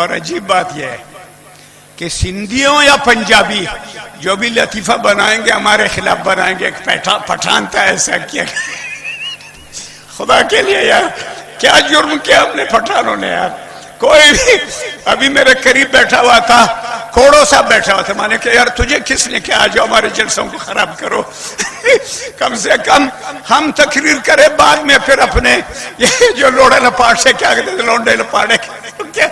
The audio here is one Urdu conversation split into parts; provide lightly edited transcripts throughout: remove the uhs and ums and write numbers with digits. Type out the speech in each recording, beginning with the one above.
اور عجیب بات یہ ہے کہ سندھیوں یا پنجابی جو بھی لطیفہ بنائیں گے ہمارے خلاف بنائیں گے. ایک پٹھان تھا ایسا کیا. خدا کے لیے یار کیا جرم کیا ہم نے پٹھانوں نے یار. کوئی بھی ابھی میرے قریب بیٹھا ہوا تھا, کوڑو صاحب بیٹھا ہوا تھا, میں نے کہا یار تجھے کس نے کہا جو ہمارے جلسوں کو خراب کرو. کم سے کم ہم تقریر کرے بعد میں پھر اپنے یہ جو لوڑے لپاڑ سے کیا کہتے ہیں لونڈے لپاڑے کیا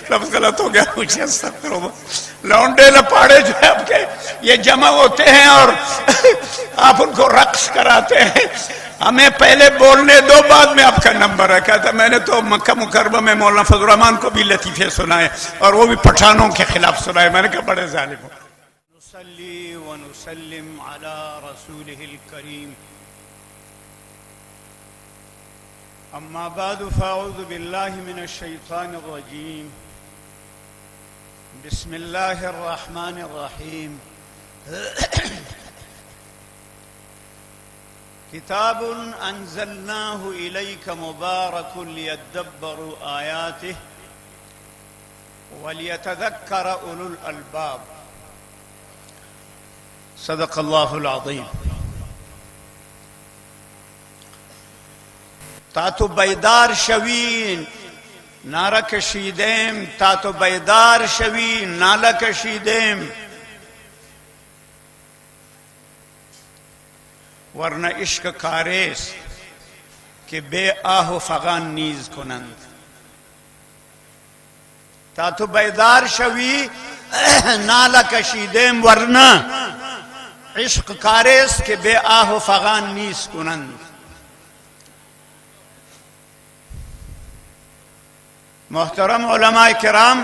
لفظ غلط ہو گیا مجھے استغفر اللہ. لونڈے لپاڑے جو ہے آپ کے یہ جمع ہوتے ہیں اور آپ ان کو رقص کراتے ہیں. ہمیں پہلے بولنے دو بعد میں آپ کا نمبر ہے. کہتا میں نے تو مکہ مکرمہ میں مولانا فضل الرحمان کو بھی لطیفے سنائے اور وہ بھی پٹھانوں کے خلاف سنائے. میں نے کہا بڑے ظالم ہو. نصلی ونسلم علی رسولہ الکریم اما بعد فاعوذ باللہ من الشیطان الرجیم بسم اللہ الرحمن الرحیم. کتاب انزلناہ الیک مبارک لیدبروا آیاتہ ولیتذکر اولو الالباب. صدق اللہ العظیم. تاتو بیدار شوین نعرہ کشیدیم, تاتو بیدار شوین نعرہ کشیدیم, ورنہ عشق کاریس کہ بے آہ و فغان نیز کنند. تاتو بیدار شوی نعرہ کشیدیم ورنہ عشق کاریس کہ بے آہ و فغان نیز کنند. محترم علماء کرام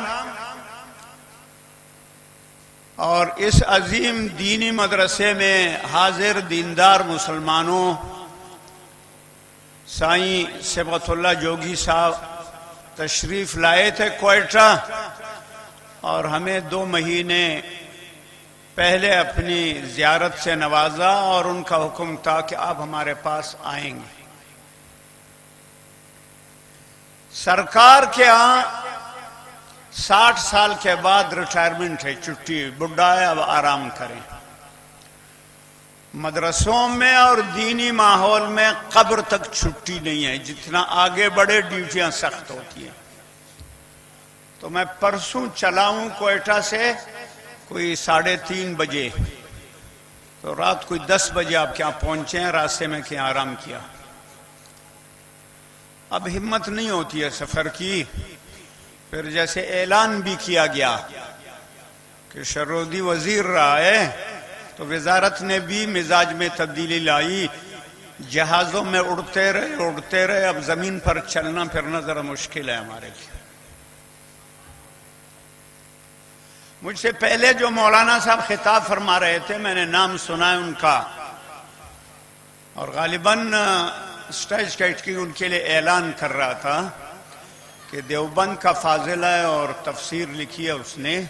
اور اس عظیم دینی مدرسے میں حاضر دیندار مسلمانوں, سائیں صبغت اللہ جوگی صاحب تشریف لائے تھے کوئٹہ اور ہمیں 2 مہینے پہلے اپنی زیارت سے نوازا اور ان کا حکم تھا کہ آپ ہمارے پاس آئیں گے. سرکار کے ہاں 60 سال کے بعد ریٹائرمنٹ ہے, چھٹی, بڈھا ہے, اب آرام کریں. مدرسوں میں اور دینی ماحول میں قبر تک چھٹی نہیں ہے, جتنا آگے بڑھے ڈیوٹیاں سخت ہوتی ہیں. تو میں پرسوں چلاؤں کوئٹہ سے کوئی 3:30 بجے, تو رات کوئی 10 بجے آپ کے یہاں پہنچے ہیں, راستے میں کہیں آرام کیا. اب ہمت نہیں ہوتی ہے سفر کی. پھر جیسے اعلان بھی کیا گیا کہ شرودی وزیر رہا ہے تو وزارت نے بھی مزاج میں تبدیلی لائی. جہازوں میں اڑتے رہے, اب زمین پر چلنا پھرنا ذرا مشکل ہے ہمارے لیے. مجھ سے پہلے جو مولانا صاحب خطاب فرما رہے تھے میں نے نام سنا ہے ان کا, اور غالباً اسٹیج کیٹ کی ان کے لیے اعلان کر رہا تھا کہ دیوبند کا فاضل ہے اور تفسیر لکھی ہے اس نے.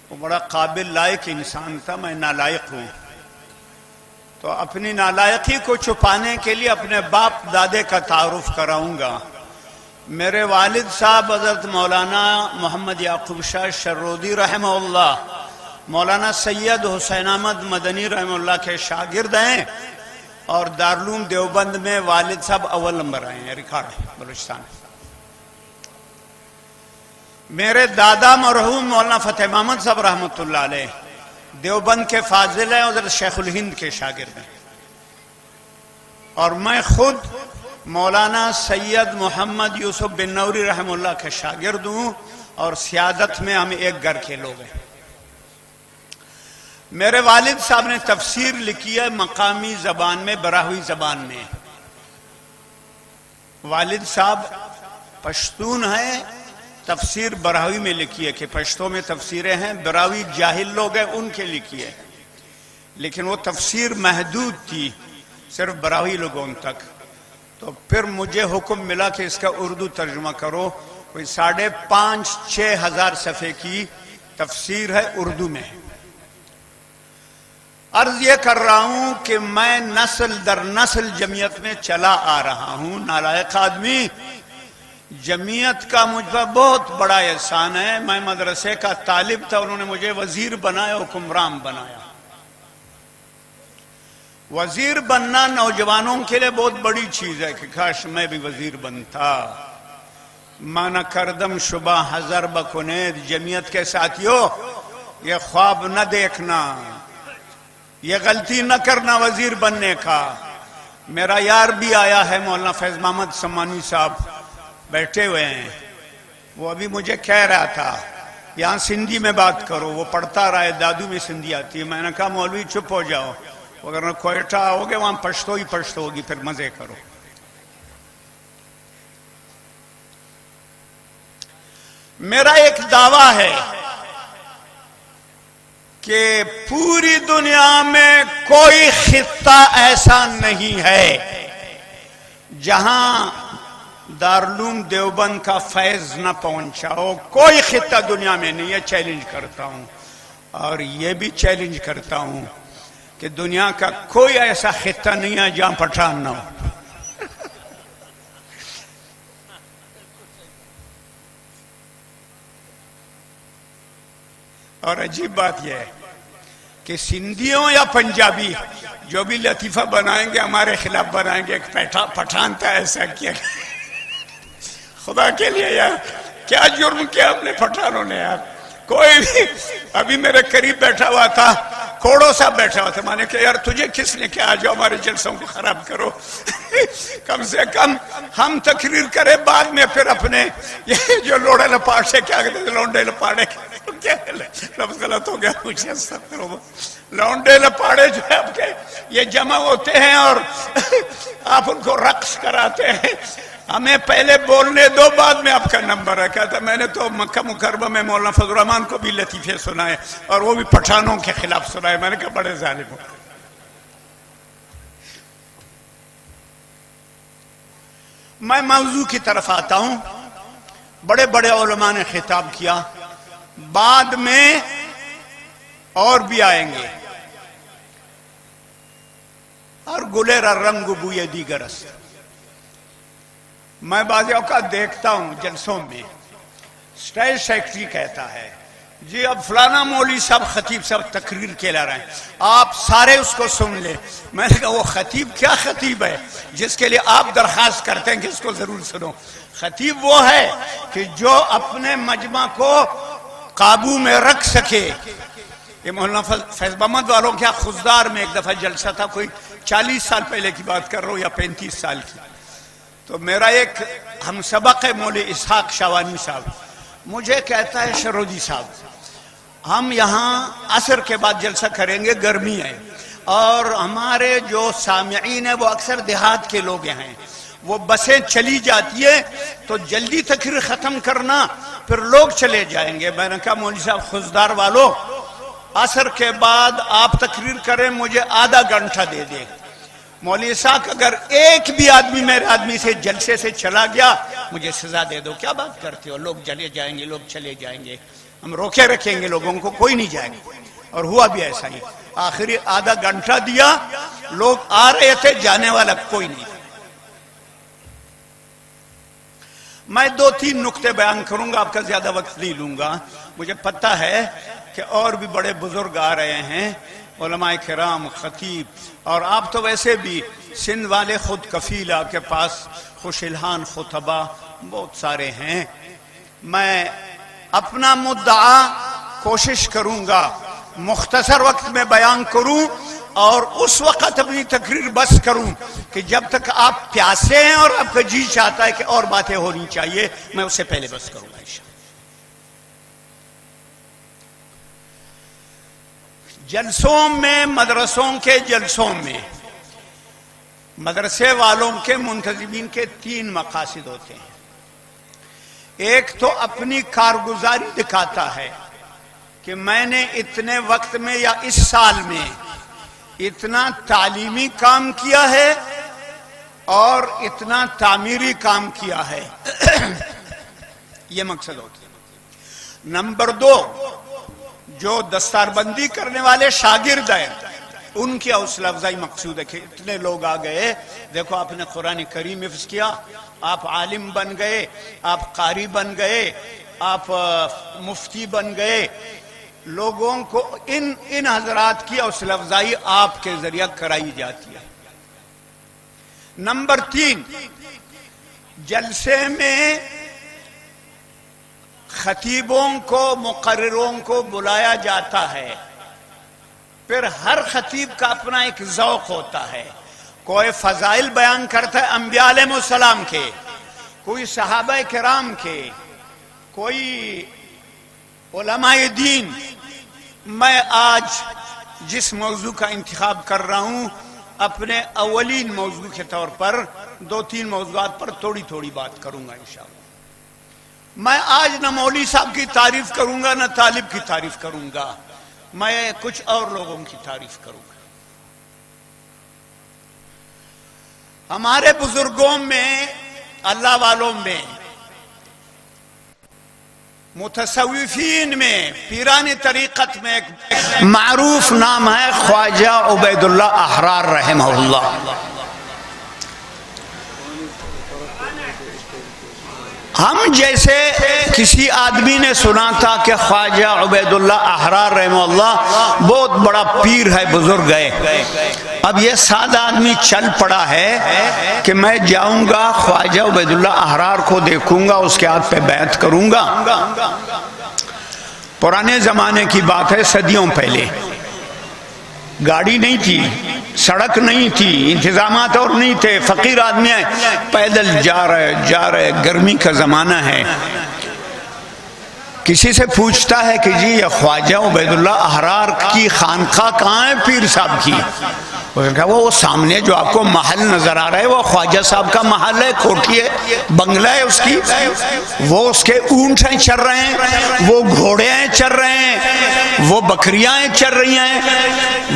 وہ بڑا قابل لائق انسان تھا, میں نالائق ہوں. تو اپنی نالائقی کو چھپانے کے لیے اپنے باپ دادے کا تعارف کراؤں گا. میرے والد صاحب حضرت مولانا محمد یعقوب شاہ شرودی رحمہ اللہ مولانا سید حسین احمد مدنی رحمہ اللہ کے شاگرد ہیں, اور دارالعلوم دیوبند میں والد صاحب اول نمبر آئے ہیں, ریکارڈ ہے بلوچستان. میرے دادا مرحوم مولانا فتح محمد صاحب رحمۃ اللہ علیہ دیوبند کے فاضل ہیں, حضرت شیخ الہند کے شاگرد ہیں. اور میں خود مولانا سید محمد یوسف بن نوری رحمہ اللہ کے شاگرد ہوں, اور سیادت میں ہم ایک گھر کے لوگ ہیں. میرے والد صاحب نے تفسیر لکھی ہے مقامی زبان میں, براہوی زبان میں. والد صاحب پشتون ہیں, تفسیر براہوی میں لکھی ہے کہ پشتوں میں تفسیریں ہیں, براہوی جاہل لوگ ہیں ان کے لکھی ہے, لیکن وہ تفسیر محدود تھی صرف براہوی لوگوں تک. تو پھر مجھے حکم ملا کہ اس کا اردو ترجمہ کرو. کوئی 5,500-6 ہزار صفحے کی تفسیر ہے, اردو میں. عرض یہ کر رہا ہوں کہ میں نسل در نسل جمعیت میں چلا آ رہا ہوں, نالائق آدمی, جمعیت کا مجھ پر بہت بڑا احسان ہے. میں مدرسے کا طالب تھا, انہوں نے مجھے وزیر بنایا, حکمران بنایا. وزیر بننا نوجوانوں کے لیے بہت بڑی چیز ہے کہ کاش میں بھی وزیر بنتا. مانا کردم شبہ حذر بکنید. جمعیت کے ساتھیوں, یہ خواب نہ دیکھنا, یہ غلطی نہ کرنا وزیر بننے کا. میرا یار بھی آیا ہے, مولانا فیض محمد سمانی صاحب بیٹھے ہوئے ہیں. وہ ابھی مجھے کہہ رہا تھا یہاں سندھی میں بات کرو. وہ پڑھتا رہا ہے, دادو میں سندھی آتی ہے. میں نے کہا مولوی چپ ہو جاؤ, اگر کوئٹہ ہوگے وہاں پشتو ہی پشتو ہوگی, پھر مزے کرو. میرا ایک دعویٰ ہے کہ پوری دنیا میں کوئی خطہ ایسا نہیں ہے جہاں دارالعلوم دیوبند کا فیض نہ پہنچا ہو. کوئی خطہ دنیا میں نہیں ہے. چیلنج کرتا ہوں, اور یہ بھی چیلنج کرتا ہوں کہ دنیا کا کوئی ایسا خطہ نہیں ہے جہاں پٹھان نہ ہو. اور عجیب بات یہ ہے کہ سندھیوں یا پنجابی جو بھی لطیفہ بنائیں گے ہمارے خلاف بنائیں گے. ایک پٹھان تھا ایسا کیا. خدا کے لیے یار کیا جرم کیا ہم نے پٹھانوں نے یار. کوئی بھی ابھی میرے قریب بیٹھا ہوا تھا, کوڑو صاحب بیٹھا ہوا تھا. میں نے کہا یار تجھے کس نے کہا جو ہمارے جلسوں کو خراب کرو. کم سے کم ہم تقریر کریں, بعد میں پھر اپنے یہ جو لوڑے لپاٹ سے کیا کہتے ہیں لونڈے لپاڑے, کیا لفظ غلط ہو گیا مجھے, لونڈے لپاڑے جو ہے آپ کے یہ جمع ہوتے ہیں اور آپ ان کو رقص کراتے ہیں. ہمیں پہلے بولنے دو, بعد میں آپ کا نمبر ہے. کہتا میں نے تو مکہ مکرمہ میں مولانا فضل الرحمان کو بھی لطیفے سنائے اور وہ بھی پٹھانوں کے خلاف سنائے. میں نے کہا بڑے ظالم ہو. میں موضوع کی طرف آتا ہوں. بڑے بڑے علماء نے خطاب کیا, بعد میں اور بھی آئیں گے. اور گلیر رنگ بوئے دیگر است. میں بعض اوقات دیکھتا ہوں جلسوں میں اسٹیج سیکرٹری کہتا ہے جی اب فلانا مولوی صاحب خطیب صاحب تقریر کے لا رہے ہیں, آپ سارے اس کو سن لیں. میں نے کہا وہ خطیب کیا خطیب ہے جس کے لیے آپ درخواست کرتے ہیں کہ اس کو ضرور سنو. خطیب وہ ہے کہ جو اپنے مجمع کو قابو میں رکھ سکے. یہ مولانا فیض محمد والوں کیا خزدار میں ایک دفعہ جلسہ تھا, کوئی 40 سال پہلے کی بات کر رہا ہوں یا 35 سال کی. تو میرا ایک ہم سبق ہے مولوی اسحاق شاوانی صاحب, مجھے کہتا ہے شرودی صاحب ہم یہاں عصر کے بعد جلسہ کریں گے, گرمی ہے اور ہمارے جو سامعین ہیں وہ اکثر دیہات کے لوگ ہیں, وہ بسیں چلی جاتی ہے تو جلدی تقریر ختم کرنا, پھر لوگ چلے جائیں گے. میں نے کہا مولوی صاحب خزدار والوں عصر کے بعد آپ تقریر کریں, مجھے آدھا گھنٹہ دے دیں. مولوی صاحب اگر ایک بھی آدمی میرے آدمی سے جلسے سے چلا گیا مجھے سزا دے دو. کیا بات کرتے ہو, لوگ چلے جائیں گے, لوگ چلے جائیں گے, ہم روکے رکھیں گے لوگوں کو, کوئی نہیں جائے گا. اور ہوا بھی ایسا ہی. آخری آدھا گھنٹہ دیا, لوگ آ رہے تھے, جانے والا کوئی نہیں. میں 2-3 نقطے بیان کروں گا, آپ کا زیادہ وقت نہیں لوں گا. مجھے پتہ ہے کہ اور بھی بڑے بزرگ آ رہے ہیں, علماء کرام, خطیب, اور آپ تو ویسے بھی سندھ والے خود کفیل, آپ کے پاس خوش الحان خطبہ بہت سارے ہیں. میں اپنا مدعا کوشش کروں گا مختصر وقت میں بیان کروں, اور اس وقت اپنی تقریر بس کروں کہ جب تک آپ پیاسے ہیں اور آپ کا جی چاہتا ہے کہ اور باتیں ہونی چاہیے, میں اس سے پہلے بس کروں گا انشاءاللہ. جلسوں میں, مدرسوں کے جلسوں میں مدرسے والوں کے منتظمین کے 3 مقاصد ہوتے ہیں. ایک تو اپنی کارگزاری دکھاتا ہے کہ میں نے اتنے وقت میں یا اس سال میں اتنا تعلیمی کام کیا ہے اور اتنا تعمیری کام کیا ہے. یہ مقصد ہوتا ہے. نمبر 2, جو دستار بندی کرنے والے شاگرد ہیں ان کی حوصلہ افزائی مقصود ہے کہ اتنے لوگ آ گئے، دیکھو آپ نے قرآن کریم حفظ کیا، آپ عالم بن گئے، آپ قاری بن گئے، آپ مفتی بن گئے، لوگوں کو ان حضرات کی حوصلہ افزائی آپ کے ذریعہ کرائی جاتی ہے۔ نمبر 3، جلسے میں خطیبوں کو، مقرروں کو بلایا جاتا ہے، پھر ہر خطیب کا اپنا ایک ذوق ہوتا ہے، کوئی فضائل بیان کرتا ہے انبیاء علیہ السلام کے، کوئی صحابہ کرام کے، کوئی علماء دین۔ میں آج جس موضوع کا انتخاب کر رہا ہوں، اپنے اولین موضوع کے طور پر 2-3 موضوعات پر تھوڑی تھوڑی بات کروں گا انشاءاللہ۔ میں آج نہ مولوی صاحب کی تعریف کروں گا، نہ طالب کی تعریف کروں گا، میں کچھ اور لوگوں کی تعریف کروں گا۔ ہمارے بزرگوں میں، اللہ والوں میں، متصوفین میں، پیران طریقت میں ایک معروف نام ہے خواجہ عبید اللہ احرار رحمہ اللہ۔ ہم جیسے کسی آدمی نے سنا تھا کہ خواجہ عبید اللہ احرار رحمہ اللہ بہت بڑا پیر ہے، بزرگ ہے، اب یہ سادہ آدمی چل پڑا ہے کہ میں جاؤں گا خواجہ عبید اللہ احرار کو دیکھوں گا، اس کے ہاتھ پہ بیعت کروں گا۔ پرانے زمانے کی بات ہے، صدیوں پہلے، گاڑی نہیں تھی، سڑک نہیں تھی، انتظامات اور نہیں تھے، فقیر آدمی ہے، پیدل جا رہے، گرمی کا زمانہ ہے، کسی سے پوچھتا ہے کہ جی یہ خواجہ عبید اللہ احرار کی خانقاہ کہاں ہے پیر صاحب کی؟ اس نے کہا وہ سامنے جو آپ کو محل نظر آ رہا ہے وہ خواجہ صاحب کا محل ہے، کوٹھی ہے، بنگلہ ہے اس کی، وہ اس کے اونٹ ہیں چر رہے ہیں، وہ گھوڑے ہیں چر رہے ہیں، وہ بکریاں ہیں چر رہی ہیں،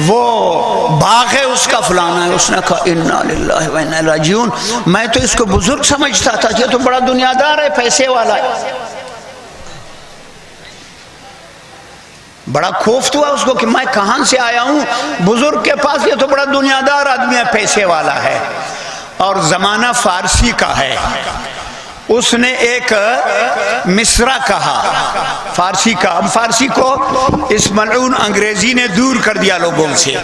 وہ باغ ہے اس کا فلانا ہے۔ اس نے کہا انا للہ و انا الیہ راجعون، میں تو اس کو بزرگ سمجھتا تھا، یہ تو بڑا دنیا دار ہے، پیسے والا ہے۔ بڑا خوف ہوا اس کو کہ میں کہاں سے آیا ہوں بزرگ کے پاس، یہ تو بڑا دنیا دار آدمی ہے، پیسے والا ہے، اور زمانہ فارسی کا ہے۔ اس نے ایک مصرع کہا فارسی کا، اب فارسی کو اس ملعون انگریزی نے دور کر دیا لوگوں سے،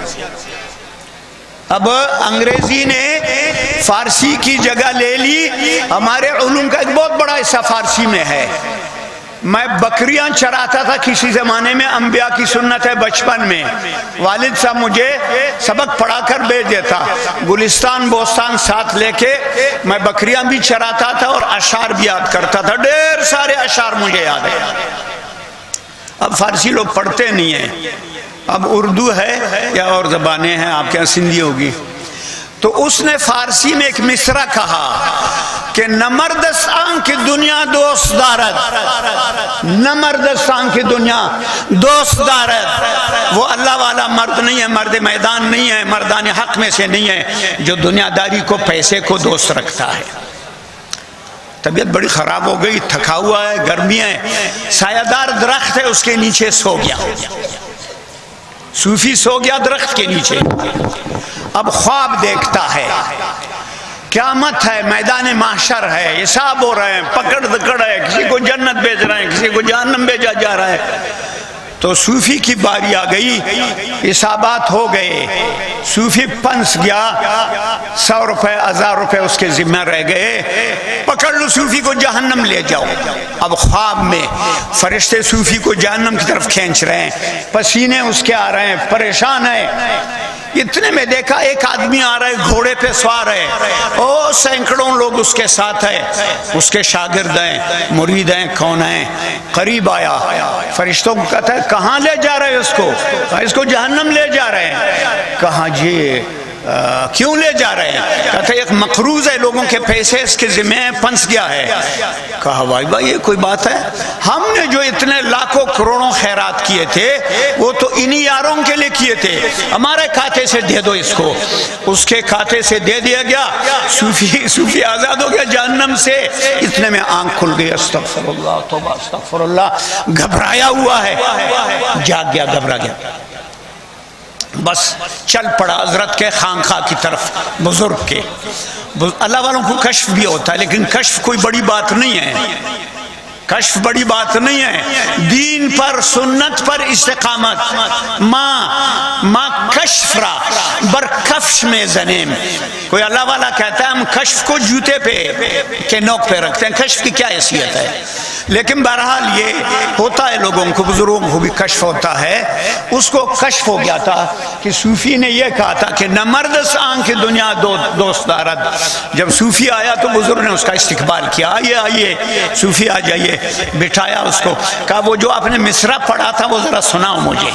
اب انگریزی نے فارسی کی جگہ لے لی، ہمارے علوم کا ایک بہت بڑا حصہ فارسی میں ہے۔ میں بکریاں چراتا تھا کسی زمانے میں، انبیاء کی سنت ہے، بچپن میں والد صاحب مجھے سبق پڑھا کر بھیج دیتا، گلستان بوستان ساتھ لے کے میں بکریاں بھی چراتا تھا اور اشعار بھی یاد کرتا تھا، ڈھیر سارے اشعار مجھے یاد ہے۔ اب فارسی لوگ پڑھتے نہیں ہیں، اب اردو ہے یا اور زبانیں ہیں، آپ کے یہاں سندھی ہوگی۔ تو اس نے فارسی میں ایک مصرع کہا کہ نمردستان کی دنیا دوست دارد، نمردستان کی دنیا دوست دارد، وہ اللہ والا مرد نہیں ہے، مرد میدان نہیں ہے، مردان حق میں سے نہیں ہے، جو دنیا داری کو، پیسے کو دوست رکھتا ہے۔ طبیعت بڑی خراب ہو گئی، تھکا ہوا ہے، گرمی ہے، سایہ دار درخت ہے اس کے نیچے سو گیا، صوفی سو گیا درخت کے نیچے، اب خواب دیکھتا ہے، قیامت ہے، میدان محشر ہے، حساب ہو رہے ہیں، پکڑ دکڑ ہے، کسی کو جنت بھیج رہے ہیں، کسی کو جہنم بھیجا جا رہا ہے۔ تو صوفی کی باری آ گئی، حسابات ہو گئے، صوفی پنس گیا، 100 روپے 1000 روپے اس کے ذمہ رہ گئے، پکڑ لو صوفی کو جہنم لے جاؤ۔ اب خواب میں فرشتے صوفی کو جہنم کی طرف کھینچ رہے ہیں، پسینے اس کے آ رہے ہیں، پریشان ہے۔ اتنے میں دیکھا ایک آدمی آ رہا ہے، گھوڑے پہ سوار ہے، او سینکڑوں لوگ اس کے ساتھ ہیں، اس کے شاگرد ہیں، مرید ہیں، کون ہیں۔ قریب آیا، فرشتوں کو کہتا ہے کہاں لے جا رہے اس کو؟ اس کو جہنم لے جا رہے ہیں۔ کہا جی کیوں لے جا رہے ہیں؟ کہتا ہے ایک مقروض ہے، لوگوں کے پیسے اس کے ذمہ پھنس گیا ہے۔ کہا بھائی یہ کوئی بات ہے؟ ہم نے جو اتنے لاکھوں کروڑوں خیرات کیے تھے وہ تو انہی یاروں کے لیے کیے تھے، ہمارے کھاتے سے دے دو اس کو۔ اس کے کھاتے سے دے دیا گیا، صوفی آزاد ہو گیا جہنم سے۔ اتنے میں آنکھ کھل گئی، استغفر اللہ، توبہ استغفر اللہ، گھبرایا ہوا ہے، جاگ گیا، گھبرا گیا۔ بس چل پڑا حضرت کے خانقاہ کی طرف، بزرگ کے. اللہ والوں کو کشف بھی ہوتا ہے، لیکن کشف کوئی بڑی بات نہیں ہے، کشف بڑی بات نہیں ہے. دین پر سنت پر استقامت. ما کشف را بر کفش میں زنیم. کوئی اللہ والا کہتا ہے ہم کشف کو جوتے پہ کے نوک پہ رکھتے ہیں، کشف کی کیا حیثیت ہے؟ لیکن بہرحال یہ ہوتا ہے، لوگوں کو بزرگوں کو بھی کشف ہوتا ہے. اس کو کشف ہو گیا تھا کہ صوفی نے یہ کہا تھا کہ نہ مردس آنکھ دنیا دوست دارد. جب صوفی آیا تو بزرگ نے اس کا استقبال کیا، آئیے آئیے صوفی آ جائیے. بٹھایا اس کو، کہا وہ جو آپ نے مصرع پڑھا تھا وہ ذرا سناؤ مجھے.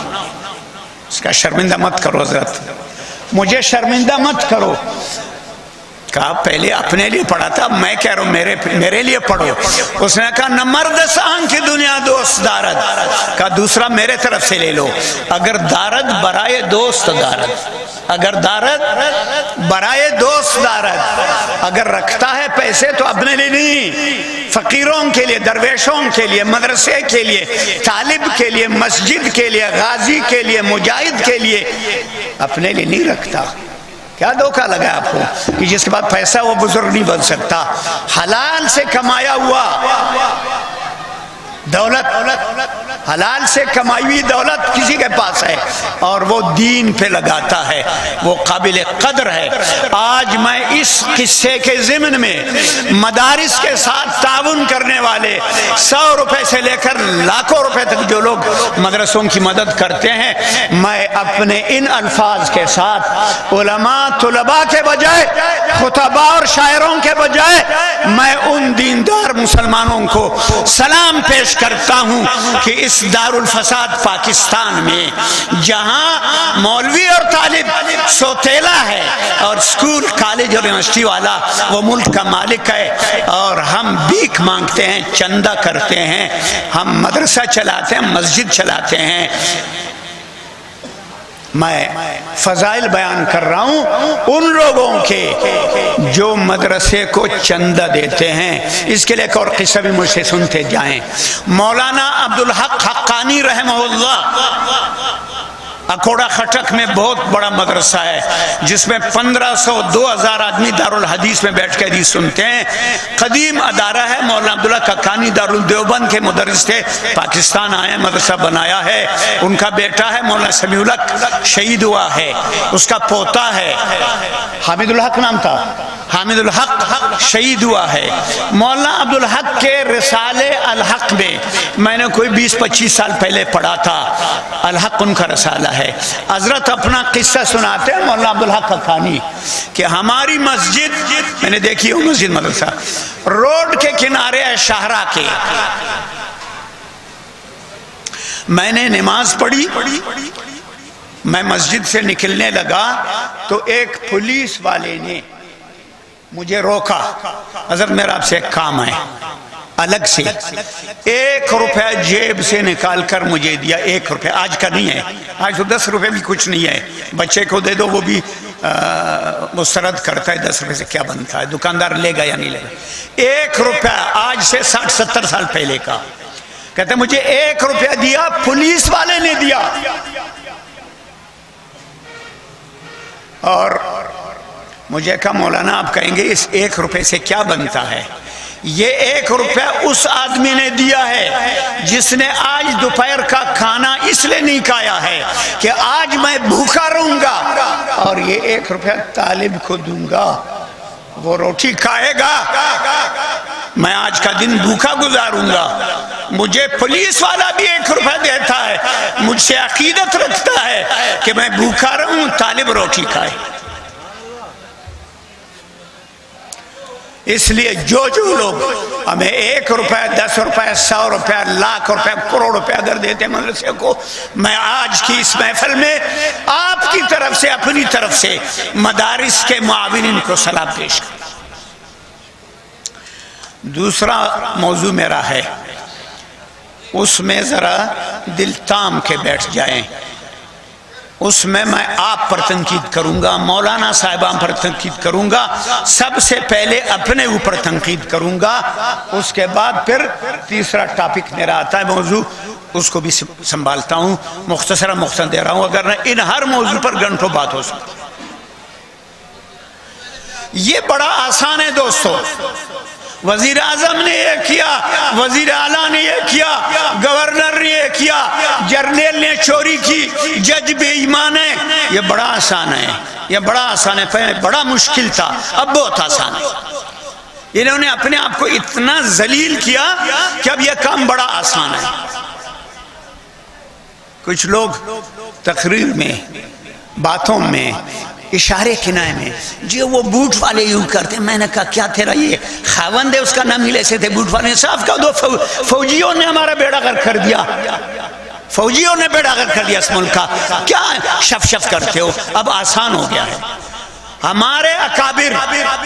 اس کا شرمندہ مت کرو حضرت، مجھے شرمندہ مت کرو. کہا پہلے اپنے لیے پڑھا تھا، میں کہہ رہا ہوں میرے لیے پڑھو. اس نے کہا نہ مردس آنکھ دنیا دوست دارد. کہا دوسرا میرے طرف سے لے لو. اگر دارد برائے دوست دارد، اگر دارد برائے دوست دارد، اگر رکھتا ہے پیسے تو اپنے لیے نہیں، فقیروں کے لیے، درویشوں کے لیے، مدرسے کے لیے، طالب کے لیے، مسجد کے لیے، غازی کے لیے، مجاہد کے لیے، اپنے لیے نہیں رکھتا. کیا دھوکہ لگا آپ کو کہ جس کے بعد پیسہ وہ بزرگ نہیں بن سکتا؟ حلال سے کمایا ہوا دولت، حلال سے کمائی ہوئی دولت کسی کے پاس ہے اور وہ دین پہ لگاتا ہے، وہ قابل قدر ہے. آج میں اس قصے کے ضمن میں مدارس کے ساتھ تعاون کرنے والے 100 روپے سے لے کر لاکھوں روپے تک جو لوگ مدرسوں کی مدد کرتے ہیں، میں اپنے ان الفاظ کے ساتھ علماء طلباء کے بجائے، خطباء اور شاعروں کے بجائے، میں ان دیندار مسلمانوں کو سلام پیش کرتا ہوں کہ اس دار الفساد پاکستان میں جہاں مولوی اور طالب سوتیلا ہے اور اسکول کالج اور یونیورسٹی والا وہ ملک کا مالک ہے، اور ہم بھیک مانگتے ہیں، چندہ کرتے ہیں، ہم مدرسہ چلاتے ہیں، مسجد چلاتے ہیں. میں فضائل بیان کر رہا ہوں ان لوگوں کے جو مدرسے کو چندہ دیتے ہیں. اس کے لیے ایک اور قصہ بھی مجھ سے سنتے جائیں. مولانا عبدالحق حقانی رحمہ اللہ، اکوڑا خٹک میں بہت بڑا مدرسہ ہے جس میں 1500-2000 آدمی دارالحدیث میں بیٹھ کے حدیث سنتے ہیں. قدیم ادارہ ہے. مولانا عبداللہ ککانی دارالدیوبند کے مدرس تھے، پاکستان آئے، مدرسہ بنایا ہے. ان کا بیٹا ہے مولانا سمیع الحق، شہید ہوا ہے. اس کا پوتا ہے حامد الحق نام تھا، حامد الحق شہید ہوا ہے. مولانا عبدالحق کے رسالے الحق میں نے کوئی 20-25 سال پہلے پڑھا تھا. الحق ان کا رسالہ ہے. حضرت اپنا قصہ سناتے ہیں مولانا عبدالحق حقانی کہ ہماری مسجد، میں نے دیکھی وہ مسجد مدرسہ روڈ کے کنارے ہے شاہراہ کے. میں نے نماز پڑھی، میں مسجد سے نکلنے لگا تو ایک پولیس والے نے مجھے روکا. حضرت میرا آپ سے ایک کام ہے. الگ سے 1 روپے جیب سے نکال کر مجھے دیا. 1 روپے آج کا نہیں ہے، آج تو 10 روپے بھی کچھ نہیں ہے. بچے کو دے دو وہ بھی مسترد کرتا ہے. 10 روپے سے کیا بنتا ہے؟ دکاندار لے گا یا نہیں لے گا؟ 1 روپے آج سے 60-70 سال پہلے کا. کہتے مجھے 1 روپیہ دیا، پولیس والے نے دیا. اور مجھے کہا مولانا آپ کہیں گے اس 1 روپے سے کیا بنتا ہے؟ یہ 1 روپیہ اس آدمی نے دیا ہے جس نے آج دوپہر کا کھانا اس لیے نہیں کھایا ہے کہ آج میں بھوکا رہوں گا، اور یہ 1 روپیہ طالب کو دوں گا، وہ روٹی کھائے گا، میں آج کا دن بھوکا گزاروں گا. مجھے پولیس والا بھی 1 روپیہ دیتا ہے، مجھ سے عقیدت رکھتا ہے کہ میں بھوکا رہوں، طالب روٹی کھائے. اس لیے جو لوگ ہمیں 1 روپے، 10 روپے، 100 روپے، لاکھ روپے، کروڑ روپے اگر دیتے مدرسے کو، میں آج کی اس محفل میں آپ کی طرف سے، اپنی طرف سے مدارس کے معاونین کو سلام پیش کرتا. دوسرا موضوع میرا ہے، اس میں ذرا دل تام کے بیٹھ جائیں. اس میں آپ پر تنقید کروں گا، مولانا صاحبان پر تنقید کروں گا، سب سے پہلے اپنے اوپر تنقید کروں گا، اس کے بعد پھر تیسرا ٹاپک میرا آتا ہے موضوع، اس کو بھی سنبھالتا ہوں، مختصرا دے رہا ہوں، اگر نہ ان ہر موضوع پر گھنٹوں بات ہو سکتی۔ یہ بڑا آسان ہے دوستو، وزیر اعظم نے یہ کیا، وزیر اعلیٰ نے یہ کیا، گورنر نے یہ کیا، جرنیل نے چوری کی، جج بے ایمان ہے، یہ بڑا آسان ہے، یہ بڑا آسان ہے، پہلے بڑا مشکل تھا، اب بہت آسان ہے۔ انہوں نے اپنے آپ کو اتنا ذلیل کیا کہ اب یہ کام بڑا آسان ہے۔ کچھ لوگ تقریر میں، باتوں میں، اشارے کنائے میں جو وہ بوٹ والے یوں کرتے، میں نے کہا کیا تیرا یہ خاوند ہے، اس کا نام ہی لیسے تھے بوٹ والے، صاف کہا دو فوجیوں نے ہمارا بیڑا غرق کر دیا، فوجیوں نے بیڑا غرق کر دیا اس ملک کا، کیا شف کرتے ہو؟ اب آسان ہو گیا ہے۔ ہمارے اکابر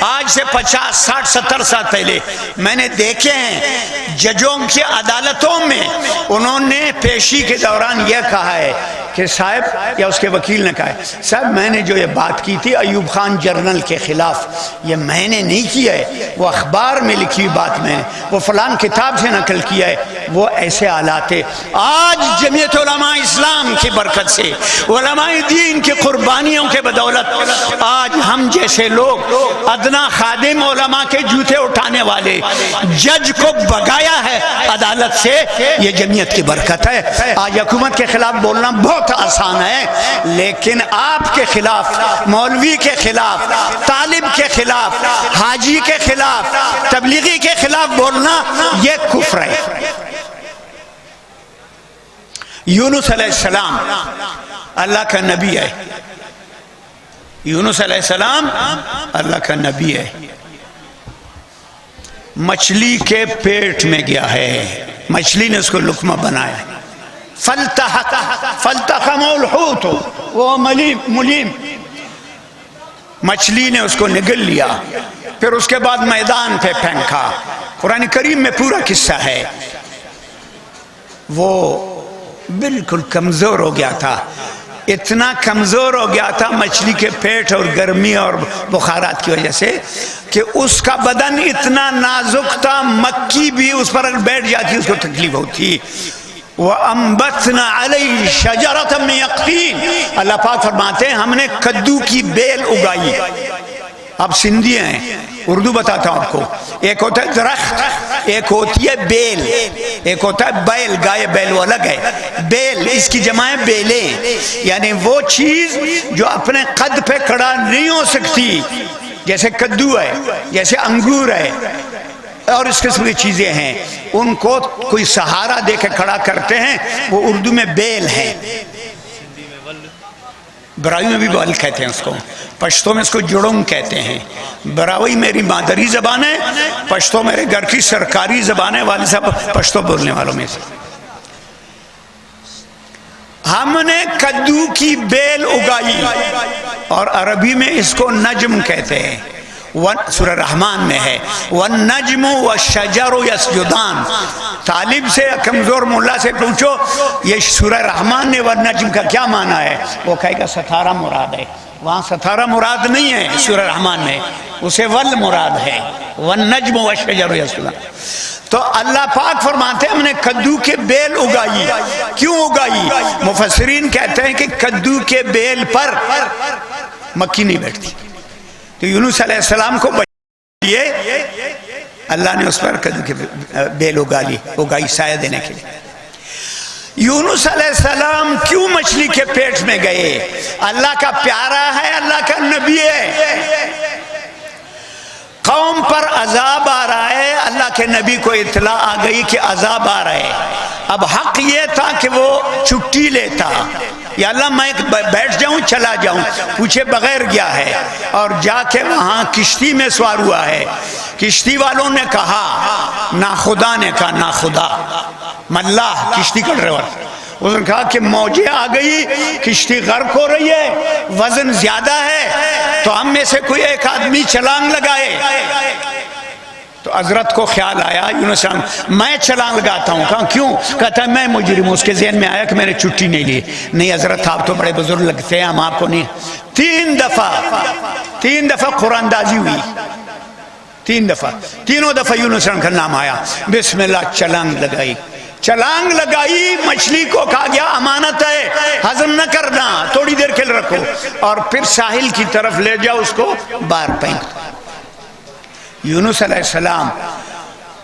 آج سے 50 60 70 سال پہلے میں نے دیکھے ہیں ججوں کی عدالتوں میں، انہوں نے پیشی کے دوران یہ کہا ہے کہ صاحب، یا اس کے وکیل نے کہا ہے صاحب میں نے جو یہ بات کی تھی ایوب خان جنرل کے خلاف، یہ میں نے نہیں کیا ہے، وہ اخبار میں لکھی بات میں، وہ فلان کتاب سے نقل کیا ہے، وہ ایسے حالات ہے۔ آج جمعیت علماء اسلام کی برکت سے، علماء دین کی قربانیوں کے بدولت، آج ہم جیسے لوگ ادنا خادم علماء کے جوتے اٹھانے والے جج کو بگایا ہے عدالت سے، یہ جمعیت کی برکت ہے۔ آج حکومت کے خلاف بولنا بہت آسان ہے، لیکن آپ کے خلاف، مولوی کے خلاف، طالب کے خلاف، حاجی کے خلاف، تبلیغی کے خلاف بولنا یہ کفر ہے۔ یونس علیہ السلام اللہ کا نبی ہے، یونس علیہ السلام اللہ کا نبی ہے، مچھلی کے پیٹ میں گیا ہے، مچھلی نے اس کو لقمہ بنایا، فَالْتَقَمَهُ الْحُوتُ وہ ملیم، مچھلی نے اس کو نگل لیا، پھر اس کے بعد میدان پہ پھینکا۔ قرآن کریم میں پورا قصہ ہے، وہ بالکل کمزور ہو گیا تھا، اتنا کمزور ہو گیا تھا مچھلی کے پیٹ اور گرمی اور بخارات کی وجہ سے کہ اس کا بدن اتنا نازک تھا، مکھی بھی اس پر بیٹھ جاتی اس کو تکلیف ہوتی۔ وَأَنبَتْنَا عَلَيْهِ شَجَرَةً مِّن يَقْطِينٍ، اللہ پاک فرماتے ہیں ہم نے کدو کی بیل اگائی۔ اب سندھی ہیں، اردو بتاتا ہوں آپ کو، ایک ہوتا ہے درخت، ایک ہوتی ہے بیل، ایک ہوتا ہے بیل، گائے بیل وہ الگ ہے، بیل اس کی جمع ہے بیلیں، یعنی وہ چیز جو اپنے قد پہ کھڑا نہیں ہو سکتی، جیسے کدو ہے، جیسے انگور ہے اور اس قسم کی چیزیں ہیں، ان کو کوئی سہارا دے کے کھڑا کرتے ہیں، وہ اردو میں بیل ہے، براوی میں بھی ول کہتے ہیں اس کو، پشتو میں اس کو جڑنگ کہتے ہیں۔ براوی میری مادری زبان ہے، پشتو میرے گھر کی سرکاری زبان ہے، والد صاحب پشتو بولنے والوں میں سے۔ ہم نے کدو کی بیل اگائی اور عربی میں اس کو نجم کہتے ہیں، سورہ رحمان میں ہے، وَالنَّجْمُ وَالشَّجَرُ يَسْجُدَانِ۔ طالب سے کمزور ملا سے پوچھو یہ سورہ رحمان نے وَالنَّجْمُ کا کیا معنی ہے، وہ کہے گا ستارہ مراد ہے، وہاں ستارہ مراد نہیں ہے سورہ رحمان میں، اسے ول مراد ہے، وَالنَّجْمُ وَالشَّجَرُ يَسْجُدَانِ۔ تو اللہ پاک فرماتے ہیں ہم نے کدو کے بیل اگائی، کیوں اگائی؟ مفسرین کہتے ہیں کہ کدو کے بیل پر مکھی نہیں بیٹھتی، تو یونس علیہ السلام کو بچائیے، اللہ نے اس پر کدو کے بیل اگائی سایہ دینے کے لیے۔ یونس علیہ السلام کیوں مچھلی کے پیٹ میں گئے؟ اللہ کا پیارا ہے، اللہ کا نبی ہے، قوم پر عذاب آ رہا ہے، اللہ کے نبی کو اطلاع آ گئی کہ عذاب آ رہا ہے، اب حق یہ تھا کہ وہ چھٹی لیتا، یا اللہ میں بیٹھ جاؤں چلا جاؤں، پوچھے بغیر گیا ہے، اور جا کے وہاں کشتی میں سوار ہوا ہے، کشتی والوں نے کہا، ناخدا نے کہا، ناخدا ملاح کشتی کا ڈرائیور، اس نے کہا کہ موجیں آ گئی، کشتی غرق ہو رہی ہے، وزن زیادہ ہے، تو ہم میں سے کوئی ایک آدمی چھلانگ لگائے۔ تو حضرت کو خیال آیا یونس علیہ السلام میں چھلانگ لگاتا ہوں. کہا کیوں؟ کہتا ہے میں مجرم ہوں. اس کے ذہن میں آیا کہ میں نے چھٹی نہیں لی. نہیں حضرت آپ تو بڑے بزرگ لگتے ہیں, ہم آپ کو نہیں. 3 دفعہ قرآن اندازی ہوئی, 3 دفعہ, تینوں دفعہ یونس علیہ السلام کا نام آیا. بسم اللہ, چھلانگ لگائی. چھلانگ لگائی, مچھلی کو کہا گیا امانت ہے ہضم نہ کرنا, تھوڑی دیر کے لیے رکھو, اور پھر ساحل کی طرف لے جاؤ, اس کو باہر پھینک دو. یونس علیہ السلام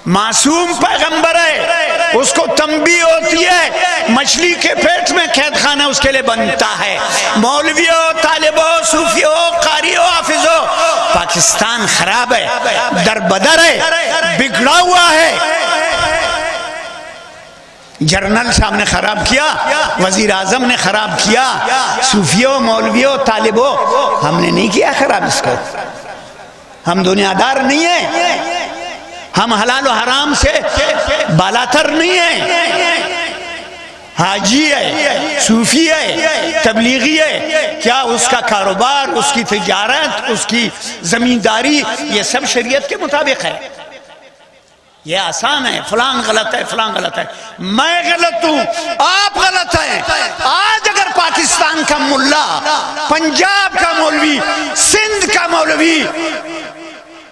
معصوم پیغمبر ہے, اس کو تنبیہ ہوتی ہے مچھلی کے پیٹ میں قید خانہ اس کے لیے بنتا ہے. مولوی ہو, طالب ہو, صوفی ہو, قاری ہو, حافظ ہو, پاکستان خراب ہے, دربدر ہے, بگڑا ہوا ہے. جرنل صاحب نے خراب کیا, وزیر اعظم نے خراب کیا, صوفیوں, مولویوں, طالبوں, ہم نے نہیں کیا خراب اس کو. ہم دنیا دار نہیں ہیں, ہم حلال و حرام سے بالاتر نہیں ہیں. حاجی ہے, صوفی ہے, تبلیغی ہے, کیا اس کا کاروبار, اس کی تجارت, اس کی زمینداری, یہ سب شریعت کے مطابق ہے. یہ آسان ہے, فلان غلط ہے, فلان غلط ہے. میں غلط ہوں, آپ غلط ہیں. آج اگر پاکستان کا ملا, پنجاب کا مولوی, سندھ کا مولوی,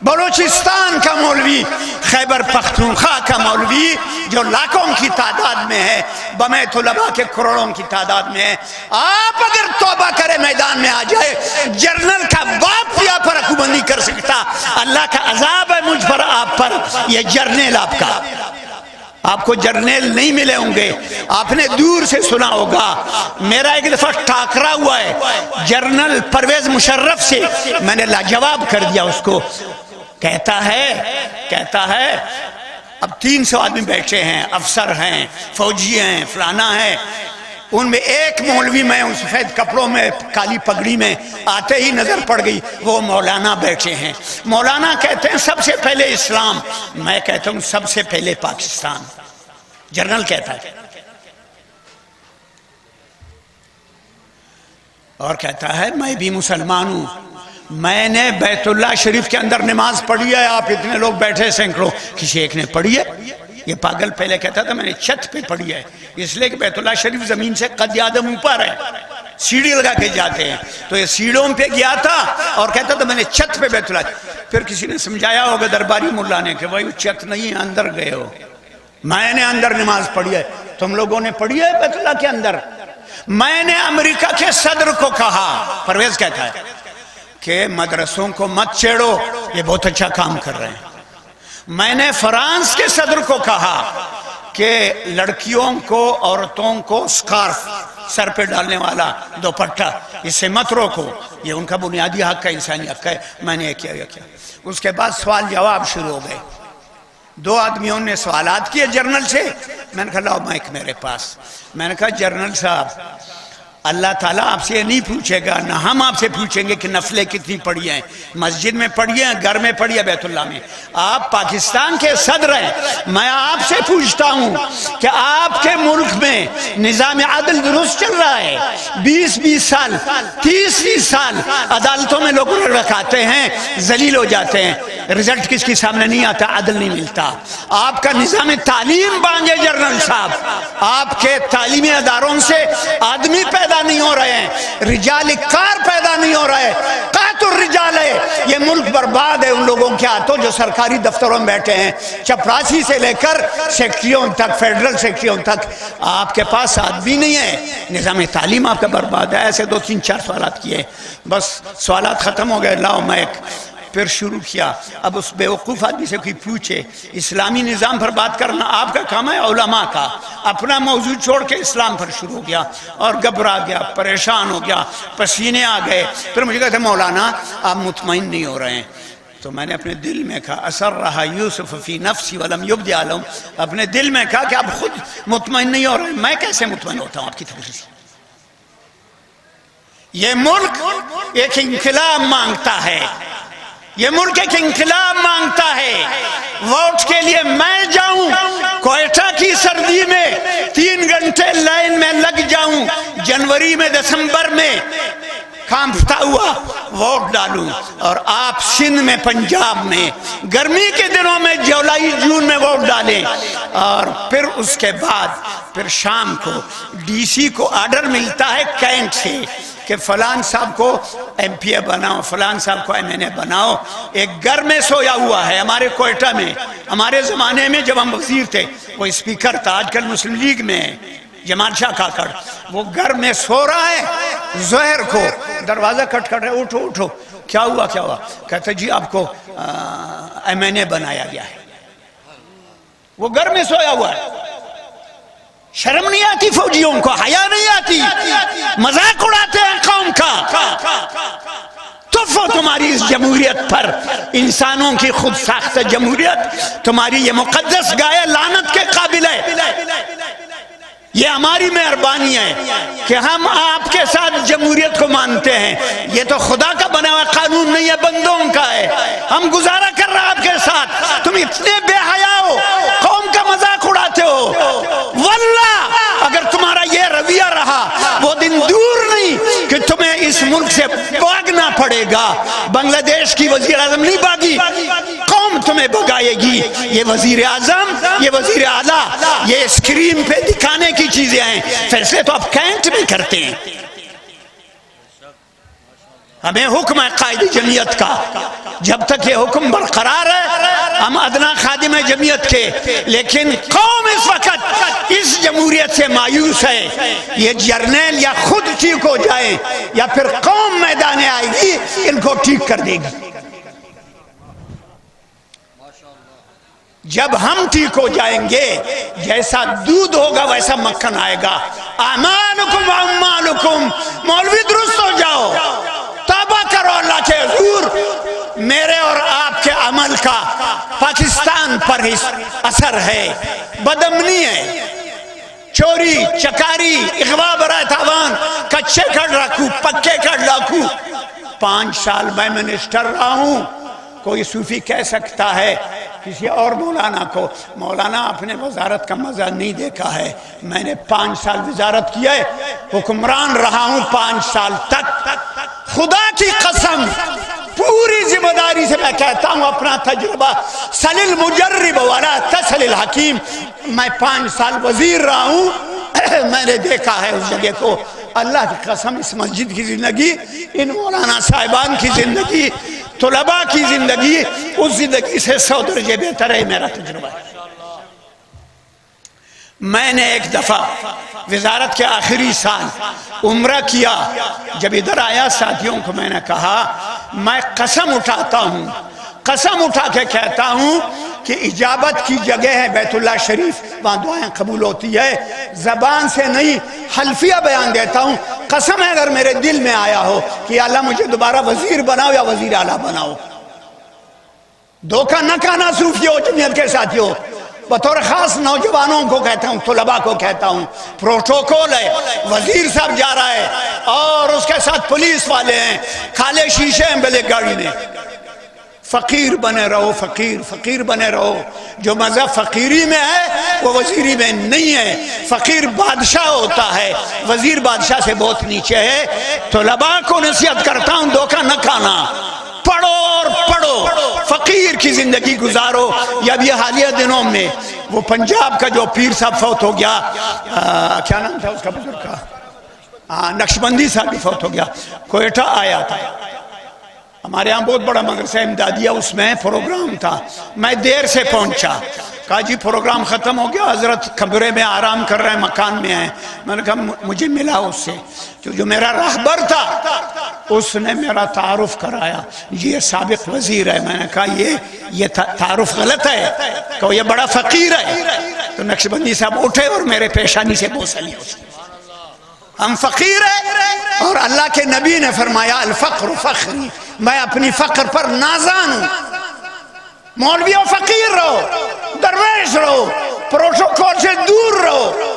بلوچستان کا مولوی, خیبر پختونخوا کا مولوی جو لاکھوں کی تعداد میں ہے, بمے طلباء کے کروڑوں کی تعداد میں ہے, آپ اگر توبہ کرے میدان میں آ جائے, جرنل کا باپ بھی آپ پر حکومت نہیں کر سکتا. اللہ کا عذاب ہے مجھ پر, آپ پر. یہ جرنیل آپ کا, آپ کو جرنیل نہیں ملے ہوں گے. آپ نے دور سے سنا ہوگا, میرا ایک دفعہ ٹاکرا ہوا ہے جرنل پرویز مشرف سے, میں نے لاجواب کر دیا اس کو. کہتا ہے اب 300 آدمی بیٹھے ہیں, افسر ہیں, فوجی ہیں, فلانا ہے, ان میں ایک مولوی میں ان سفید کپڑوں میں, کالی پگڑی میں آتے ہی نظر پڑ گئی, وہ مولانا بیٹھے ہیں. مولانا کہتے ہیں سب سے پہلے اسلام, میں کہتا ہوں سب سے پہلے پاکستان. جنرل کہتا ہے, اور کہتا ہے میں بھی مسلمان ہوں, میں نے بیت اللہ شریف کے اندر نماز پڑھی ہے. آپ اتنے لوگ بیٹھے سینکڑوں, کسی ایک نے پڑھی ہے؟ یہ پاگل پہلے کہتا تھا میں نے چھت پہ پڑھی ہے, اس لیے کہ بیت اللہ شریف زمین سے قد آدم اوپر ہے, سیڑھی لگا کے جاتے ہیں, تو یہ سیڑھوں پہ گیا تھا اور کہتا تھا میں نے چھت پہ بیت اللہ. پھر کسی نے سمجھایا ہوگا درباری ملا نے کہ بھائی چھت نہیں, اندر گئے ہو, میں نے اندر نماز پڑھی ہے, تم لوگوں نے پڑھی ہے بیت اللہ کے اندر. میں نے امریکہ کے صدر کو کہا, پرویز کہتا ہے کہ مدرسوں کو مت چھیڑو, یہ بہت اچھا کام کر رہے ہیں. میں نے فرانس کے صدر کو کہا کہ لڑکیوں کو, عورتوں کو سکارف, سر پہ ڈالنے والا دوپٹہ, اس سے مت روکو, یہ ان کا بنیادی حق ہے, انسانی حق ہے. میں نے یہ کیا. اس کے بعد سوال جواب شروع ہو گئے. 2 آدمیوں نے سوالات کیے جرنل سے. میں نے کہا لاؤ مائک میرے پاس. میں نے کہا جرنل صاحب, اللہ تعالیٰ آپ سے یہ نہیں پوچھے گا, نہ ہم آپ سے پوچھیں گے کہ نفلیں کتنی پڑھی ہیں, مسجد میں پڑھی ہیں, گھر میں پڑھی ہے, بیت اللہ میں. آپ پاکستان کے صدر ہیں, میں آپ سے پوچھتا ہوں کہ آپ کے ملک میں نظام عدل درست چل رہا ہے؟ 20 سال 30 سال عدالتوں میں لوگ رکھاتے ہیں, ذلیل ہو جاتے ہیں, رزلٹ کس کے سامنے نہیں آتا, عدل نہیں ملتا. آپ کا نظام تعلیم بانگے جرنل صاحب, آپ کے تعلیمی اداروں سے آدمی پیدا نہیں ہو رہے ہیں, رجال کار پیدا نہیں ہو رہے, قات الرجال ہے. یہ ملک برباد ہے ان لوگوں کے ہاتھوں جو سرکاری دفتروں میں بیٹھے ہیں, چپراسی سے لے کر سیکٹریوں تک, فیڈرل سیکٹریوں تک. آپ کے پاس آدمی نہیں ہے, نظام تعلیم آپ کا برباد ہے. ایسے 2 3 4 سوالات کیے, بس سوالات ختم ہو گئے. لاؤ مائک. پھر شروع کیا. اب اس بیوقوف آدمی سے کوئی پوچھے اسلامی نظام پر بات کرنا آپ کا کام ہے, علماء کا. اپنا موضوع چھوڑ کے اسلام پر شروع ہو گیا اور گھبرا گیا, پریشان ہو گیا, پسینے آ گئے. پھر مجھے کہتے مولانا آپ مطمئن نہیں ہو رہے ہیں. تو میں نے اپنے دل میں کہا, اثر رہا یوسف فی نفسی ولم یبدی لهم, اپنے دل میں کہا کہ آپ خود مطمئن نہیں ہو رہے, میں کیسے مطمئن ہوتا ہوں آپ کی تقریر سے. یہ ملک ایک انقلاب مانگتا ہے, یہ ملک ایک انقلاب مانگتا ہے. ووٹ کے لیے میں جاؤں, کوئٹہ کی سردی میں 3 گھنٹے لائن میں لگ جاؤں, جنوری میں, دسمبر میں, کانپتا ہوا ووٹ ڈالوں، اور آپ سندھ میں پنجاب میں گرمی کے دنوں میں جولائی جون میں ووٹ ڈالیں، اور پھر اس کے بعد پھر شام کو ڈی سی کو آرڈر ملتا ہے کینٹ سے کہ فلان صاحب کو ایم پی اے بناؤ، فلان صاحب کو ایم این اے بناؤ۔ ایک گھر میں سویا ہوا ہے ہمارے کوئٹہ میں، ہمارے زمانے میں جب ہم وزیر تھے وہ اسپیکر تھا، آج کل مسلم لیگ میں ہے، جمال شاہ کاکڑ، وہ گھر میں سو رہا ہے، ظہر کو دروازہ کھٹ کھٹ رہا، اٹھو اٹھو، کیا ہوا کیا ہوا؟ کہتا جی آپ کو ایم این اے بنایا گیا ہے۔ وہ گھر میں سویا ہوا ہے، شرم نہیں آتی فوجیوں کو، حیا نہیں آتی، مذاق اڑاتے ہیں قوم کا۔ تفو تمہاری اس جمہوریت پر، انسانوں کی خود ساختہ جمہوریت، تمہاری یہ مقدس گائے لعنت کے قابل ہے۔ یہ ہماری مہربانی ہے کہ ہم آپ کے ساتھ جمہوریت کو مانتے ہیں، یہ تو خدا کا بنا ہوا قانون نہیں ہے، بندوں کا ہے۔ ہم گزارا کر رہے ہیں آپ کے ساتھ، تم اتنے بے حیا ہو، قوم کا مذاق اڑاتے ہو۔ واللہ اگر تمہارا یہ رویہ رہا، وہ دن دور نہیں کہ تمہیں اس ملک سے بھاگنا پڑے گا۔ بنگلہ دیش کی وزیر اعظم نہیں بھاگی، قوم تمہیں بھگائے گی۔ یہ وزیر اعظم، یہ وزیر اعلیٰ، یہ اسکرین پہ دکھانے کی چیزیں ہیں، فیصلے تو آپ کینٹ میں کرتے ہیں۔ ہمیں حکم ہے قائد جمعیت کا، جب تک یہ حکم برقرار ہے ہم ادنا خادم ہے جمعیت کے، لیکن قوم اس وقت اس جمہوریت سے مایوس ہے۔ یہ جرنیل یا خود ٹھیک ہو جائیں یا پھر قوم میدان آئے گی ان کو ٹھیک کر دے گی۔ جب ہم ٹھیک ہو جائیں گے، جیسا دودھ ہوگا ویسا مکھن آئے گا۔ اعمالکم و اعمالکم، مولوی درست ہو جاؤ، توبہ کرو اللہ کے حضور۔ میرے اور آپ کے عمل کا پاکستان پر اثر ہے، بدامنی ہے، چوری چکاری، اغوا برائے تاوان، کچے کا ڈاکو، پکے کا ڈاکو۔ 5 سال میں منسٹر رہا ہوں۔ کوئی صوفی کہہ سکتا ہے کسی اور مولانا کو، مولانا اپنے وزارت کا مزہ نہیں دیکھا ہے، میں نے 5 سال وزارت کی ہے، حکمران رہا ہوں 5 سال تک۔ خدا کی قسم پوری ذمہ داری سے میں کہتا ہوں، اپنا تجربہ، سل المجرب ولا تسل الحکیم، میں 5 سال وزیر رہا ہوں، میں نے دیکھا ہے اس جگہ کو۔ اللہ کی قسم اس مسجد کی زندگی، ان مولانا صاحبان کی زندگی، طلباء کی زندگی، اس زندگی سے 100 درجے بہتر ہے میرا تجربہ۔ میں نے ایک دفعہ وزارت کے آخری سال عمرہ کیا، جب ادھر آیا ساتھیوں کو میں نے کہا میں قسم اٹھاتا ہوں، قسم اٹھا کے کہتا ہوں کہ اجابت کی جگہ ہے بیت اللہ شریف، وہاں دعائیں قبول ہوتی ہے، زبان سے نہیں حلفیہ بیان دیتا ہوں، قسم ہے اگر میرے دل میں آیا ہو کہ اللہ مجھے دوبارہ وزیر بناؤ یا وزیر اعلیٰ بناؤ۔ دھوکہ نہ کھانا صوفیوں جمعیت کے ساتھیوں، بطور خاص نوجوانوں کو کہتا ہوں، طلباء کو کہتا ہوں، پروٹوکول ہے، وزیر صاحب جا رہا ہے اور اس کے ساتھ پولیس والے ہیں، کالے شیشے ہیں بلیک گاڑی میں۔ فقیر بنے رہو، فقیر فقیر بنے رہو، جو مزہ فقیری میں ہے وہ وزیری میں نہیں ہے۔ فقیر بادشاہ ہوتا ہے، وزیر بادشاہ سے بہت نیچے ہے۔ طلباء کو نصیحت کرتا ہوں دھوکہ نہ کھانا، پڑھو اور پڑھو، فقیر کی زندگی گزارو۔ یا بھی حالیہ دنوں میں وہ پنجاب کا جو پیر صاحب فوت ہو گیا، کیا نام تھا اس کا بزرگ کا، نقشبندی صاحب بھی فوت ہو گیا، کوئٹہ آیا تھا، ہمارے ہاں بہت بڑا مدرسہ امدادیہ، اس میں پروگرام تھا، میں دیر سے پہنچا، کہا جی پروگرام ختم ہو گیا، حضرت کمرے میں آرام کر رہے ہیں، مکان میں ہیں۔ میں نے کہا مجھے ملا اس سے جو میرا راہبر تھا، اس نے میرا تعارف کرایا، یہ سابق وزیر ہے۔ میں نے کہا یہ تعارف غلط ہے، کہ یہ بڑا فقیر ہے۔ تو نقشبندی صاحب اٹھے اور میرے پیشانی سے بوسہ لیا اس نے۔ ہم فقیر ہیں اور اللہ کے نبی نے فرمایا الفقر فخری، میں اپنی فقر پر نازان ہوں۔ مولویوں فقیر رہو، درویش رہو، پروٹوکول سے دور رہو۔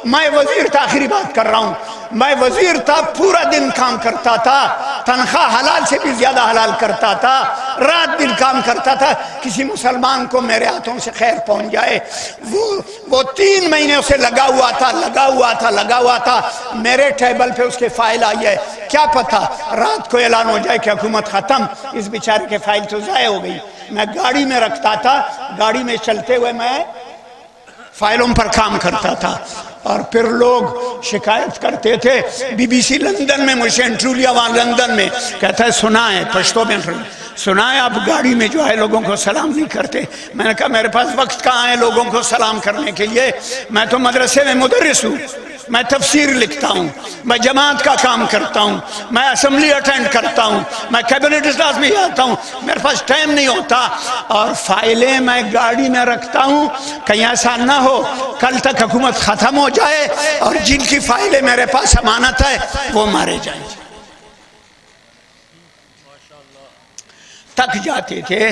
میں وزیر تھا، آخری بات کر رہا ہوں، میں وزیر تھا، پورا دن کام کرتا تھا، تنخواہ حلال سے بھی زیادہ حلال کرتا تھا، رات دن کام کرتا تھا، کسی مسلمان کو میرے ہاتھوں سے خیر پہنچ جائے، وہ 3 مہینے اسے لگا ہوا تھا۔ میرے ٹیبل پہ اس کے فائل آئی ہے، کیا پتا رات کو اعلان ہو جائے کہ حکومت ختم، اس بیچارے کے فائل تو ضائع ہو گئی۔ میں گاڑی میں رکھتا تھا، گاڑی میں چلتے ہوئے میں فائلوں پر کام کرتا تھا، اور پھر لوگ شکایت کرتے تھے۔ بی بی سی لندن میں مجھے انٹرویو لیا، وہاں لندن میں کہتا ہے سنا ہے پشتو میں انٹرویو سنا ہے، آپ گاڑی میں جو ہے لوگوں کو سلام نہیں کرتے۔ میں نے کہا میرے پاس وقت کہاں ہے لوگوں کو سلام کرنے کے لیے، میں تو مدرسے میں مدرس ہوں، میں تفسیر لکھتا ہوں، میں جماعت کا کام کرتا ہوں، میں اسمبلی اٹینڈ کرتا ہوں، میں کیبنٹ اجلاس میں جاتا ہوں، میرے پاس ٹائم نہیں ہوتا، اور فائلیں میں گاڑی میں رکھتا ہوں کہیں ایسا نہ ہو کل تک حکومت ختم ہو جائے اور جن کی فائلیں میرے پاس امانت ہے وہ مارے جائیں۔ تک جاتے تھے۔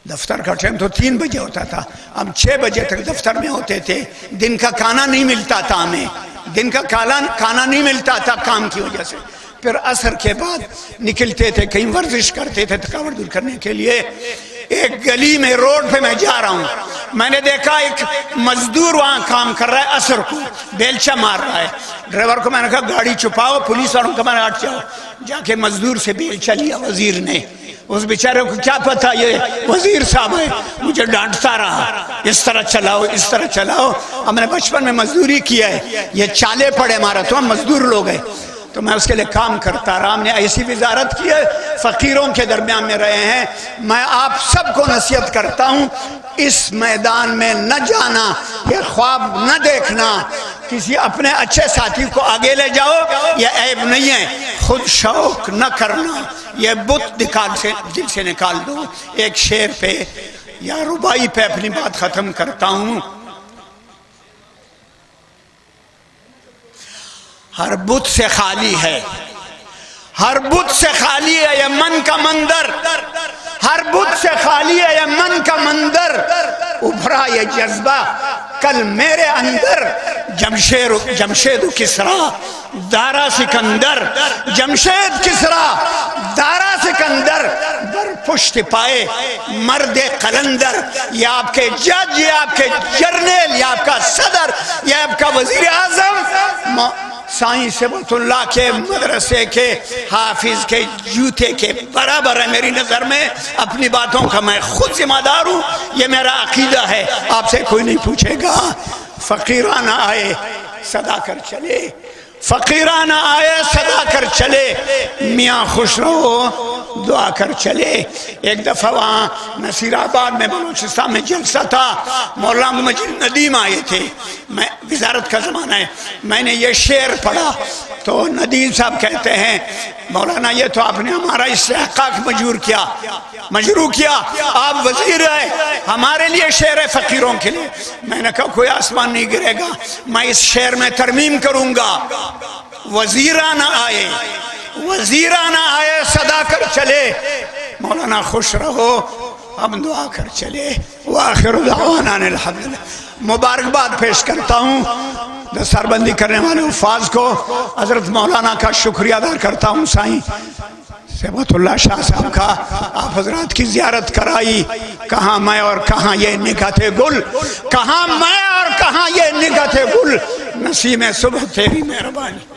دفتر کا ٹائم تو 3 بجے ہوتا تھا، ہم 6 بجے تک دفتر میں ہوتے تھے۔ دن کا کھانا نہیں ملتا تھا، ہمیں دن کا کھانا نہیں ملتا تھا کام کی وجہ سے۔ پھر عصر کے بعد نکلتے تھے، کہیں ورزش کرتے تھے تھکاوٹ دور کرنے کے لیے۔ ایک گلی میں روڈ پہ میں جا رہا ہوں، میں نے دیکھا ایک مزدور وہاں کام کر رہا ہے، عصر کو بیلچہ مار رہا ہے۔ ڈرائیور کو میں نے کہا گاڑی چھپاؤ، پولیس والوں کا میں نے ہٹ جاؤ۔ جا کے مزدور سے بیلچہ لیا وزیر نے، اس بیچارے کو کیا پتا یہ وزیر صاحب ہے، مجھے ڈانٹتا رہا اس طرح چلاؤ اس طرح چلاؤ۔ ہم نے بچپن میں مزدوری کیا ہے، یہ چالے پڑے ہمارا، تو ہم مزدور لوگ ہیں، تو میں اس کے لئے کام کرتا رہا۔ ہم نے ایسی وزارت کی ہے، فقیروں کے درمیان میں رہے ہیں۔ میں آپ سب کو نصیحت کرتا ہوں اس میدان میں نہ جانا، یہ خواب نہ دیکھنا، کسی اپنے اچھے ساتھی کو آگے لے جاؤ، یہ عیب نہیں ہے، خود شوق نہ کرنا، یہ بت دل سے نکال دو۔ ایک شعر پہ یا ربائی پہ اپنی بات ختم کرتا ہوں۔ ہر بت سے خالی ہے، ہر بت سے خالی ہے یہ من کا مندر، ہر بت سے خالی ہے یہ من کا مندر، ابھرا یہ جذبہ کل میرے اندر، جمشید و کسرا دارا سکندر، جمشید کسرا دارا سکندر، در پشت پائے مرد قلندر، یہ آپ کے جج، یہ آپ کے جرنیل، یہ آپ کا صدر، یہ آپ کا وزیر اعظم، سائیں صبت اللہ کے مدرسے کے حافظ کے جوتے کے برابر ہے میری نظر میں۔ اپنی باتوں کا میں خود ذمہ دار ہوں، یہ میرا عقیدہ ہے، آپ سے کوئی نہیں پوچھے گا۔ فقیرانہ آئے صدا کر چلے، فقیرانہ آئے صدا کر چلے، میاں خوش رہو دعا کر چلے۔ ایک دفعہ وہاں نصیر آباد میں بلوچستان میں جلسہ تھا، مولانا مجید ندیم آئے تھے، میں وزارت کا زمانہ ہے، میں نے یہ شعر پڑھا تو ندیم صاحب کہتے ہیں مولانا یہ تو آپ نے ہمارا استحقاق مجروح کیا، آپ وزیر ہیں، ہمارے لیے شعر ہے فقیروں کے لیے۔ میں نے کہا کوئی آسمان نہیں گرے گا، میں اس شعر میں ترمیم کروں گا، وزیرانہ آئے، وزیرانہ آئے صدا کر چلے، مولانا خوش رہو ہم دعا کر چلے، وآخر دعوانا الحمدللہ۔ مبارکباد پیش کرتا ہوں دستار بندی کرنے والے حفاظ کو، حضرت مولانا کا شکریہ ادا کرتا ہوں۔ سائیں صبت اللہ شاہ صاحب کا آپ حضرات کی زیارت کرائی، کہاں میں اور کہاں یہ نگہت گل، کہاں میں اور کہاں یہ نگہت گل، نسیم صبح تیری مہربانی۔